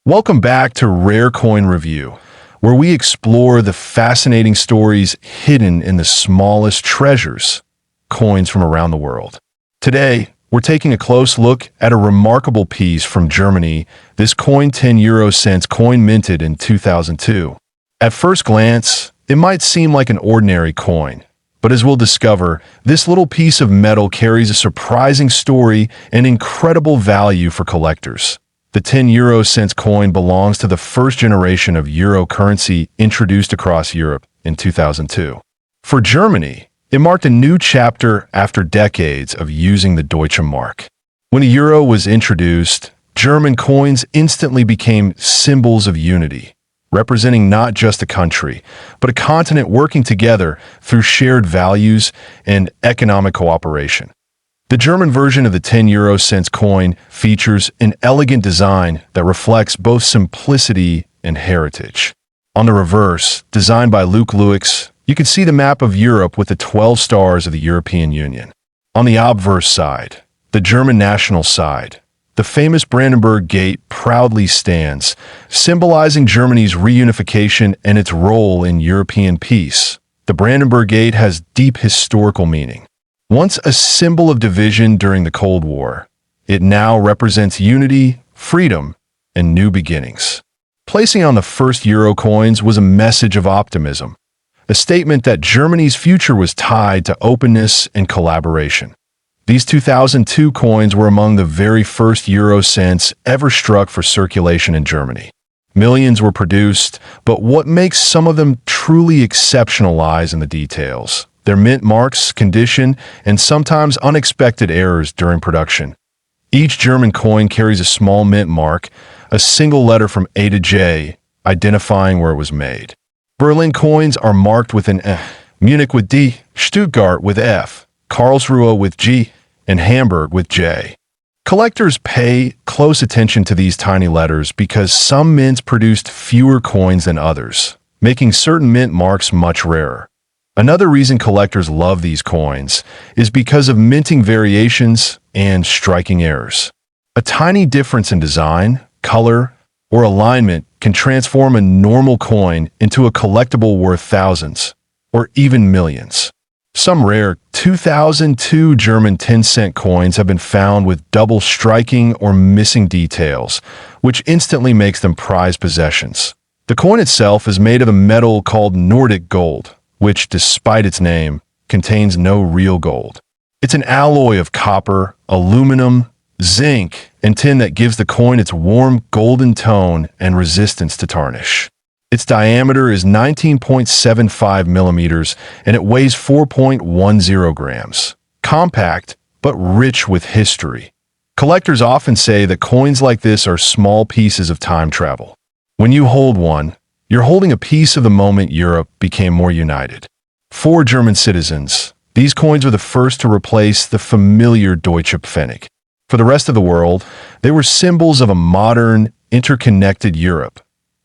Welcome back to Rare Coin Review, where we explore the fascinating stories hidden in the smallest treasures, coins from around the world. Today, we're taking a close look at a remarkable piece from Germany, this coin 10 euro cents coin minted in 2002. At first glance, it might seem like an ordinary coin, but as we'll discover, this little piece of metal carries a surprising story and incredible value for collectors. The 10 euro cents coin belongs to the first generation of euro currency introduced across Europe in 2002. For Germany, it marked a new chapter after decades of using the Deutsche Mark. When a euro was introduced, German coins instantly became symbols of unity, representing not just a country, but a continent working together through shared values and economic cooperation. The German version of the 10 euro cents coin features an elegant design that reflects both simplicity and heritage. On the reverse, designed by Luke Lewix, you can see the map of Europe with the 12 stars of the European Union. On the obverse side, the German national side, the famous Brandenburg Gate proudly stands, symbolizing Germany's reunification and its role in European peace. The Brandenburg Gate has deep historical meaning. Once a symbol of division during the Cold War, it now represents unity, freedom, and new beginnings. Placing on the first euro coins was a message of optimism, a statement that Germany's future was tied to openness and collaboration. These 2002 coins were among the very first euro cents ever struck for circulation in Germany. Millions were produced, but what makes some of them truly exceptional lies in the details. Their mint marks, condition, and sometimes unexpected errors during production. Each German coin carries a small mint mark, a single letter from A to J, identifying where it was made. Berlin coins are marked with an Munich with D, Stuttgart with F, Karlsruhe with G, and Hamburg with J. Collectors pay close attention to these tiny letters because some mints produced fewer coins than others, making certain mint marks much rarer. Another reason collectors love these coins is because of minting variations and striking errors. A tiny difference in design, color, or alignment can transform a normal coin into a collectible worth thousands, or even millions. Some rare 2002 German 10-cent coins have been found with double striking or missing details, which instantly makes them prized possessions. The coin itself is made of a metal called Nordic gold, which, despite its name, contains no real gold. It's an alloy of copper, aluminum, zinc, and tin that gives the coin its warm golden tone and resistance to tarnish. Its diameter is 19.75 millimeters, and it weighs 4.10 grams. Compact, but rich with history. Collectors often say that coins like this are small pieces of time travel. When you hold one, you're holding a piece of the moment Europe became more united. For German citizens, these coins were the first to replace the familiar Deutsche Pfennig. For the rest of the world, they were symbols of a modern, interconnected Europe.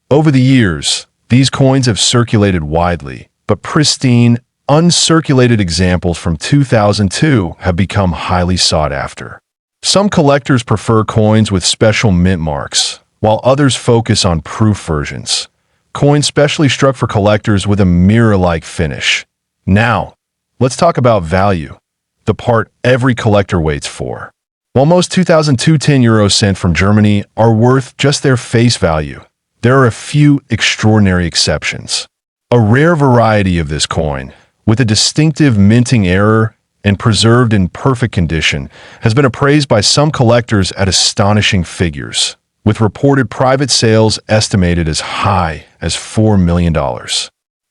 Over the years, these coins have circulated widely, but pristine, uncirculated examples from 2002 have become highly sought after. Some collectors prefer coins with special mint marks, while others focus on proof versions. Coins specially struck for collectors with a mirror-like finish. Now, let's talk about value, the part every collector waits for. While most 2002 10 euro cent from Germany are worth just their face value, there are a few extraordinary exceptions. A rare variety of this coin, with a distinctive minting error and preserved in perfect condition, has been appraised by some collectors at astonishing figures, with reported private sales estimated as high as $4 million.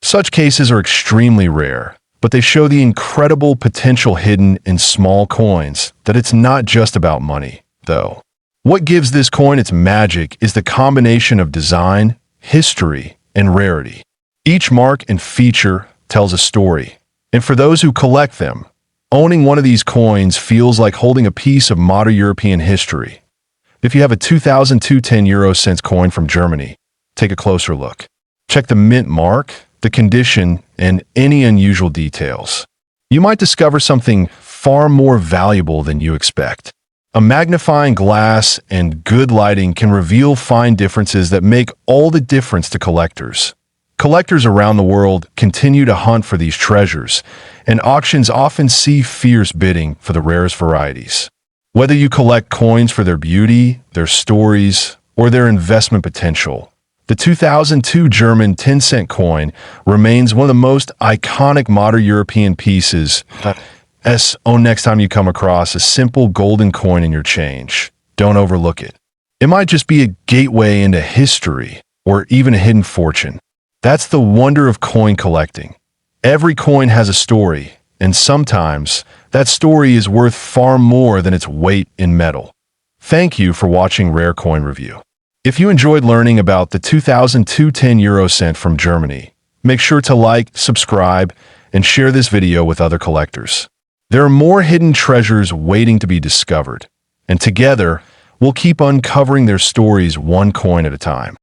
Such cases are extremely rare, but they show the incredible potential hidden in small coins, that it's not just about money, though. What gives this coin its magic is the combination of design, history, and rarity. Each mark and feature tells a story, and for those who collect them, owning one of these coins feels like holding a piece of modern European history. If you have a 2002 10 euro cents coin from Germany, take a closer look. Check the mint mark, the condition, and any unusual details. You might discover something far more valuable than you expect. A magnifying glass and good lighting can reveal fine differences that make all the difference to collectors. Collectors around the world continue to hunt for these treasures, and auctions often see fierce bidding for the rarest varieties. Whether you collect coins for their beauty, their stories, or their investment potential, the 2002 German 10-cent coin remains one of the most iconic modern European pieces. Next time you come across a simple golden coin in your change, don't overlook it. It might just be a gateway into history or even a hidden fortune. That's the wonder of coin collecting. Every coin has a story, and sometimes that story is worth far more than its weight in metal. Thank you for watching Rare Coin Review. If you enjoyed learning about the 2002 10 euro cent from Germany, make sure to like, subscribe, and share this video with other collectors. There are more hidden treasures waiting to be discovered, and together, we'll keep uncovering their stories one coin at a time.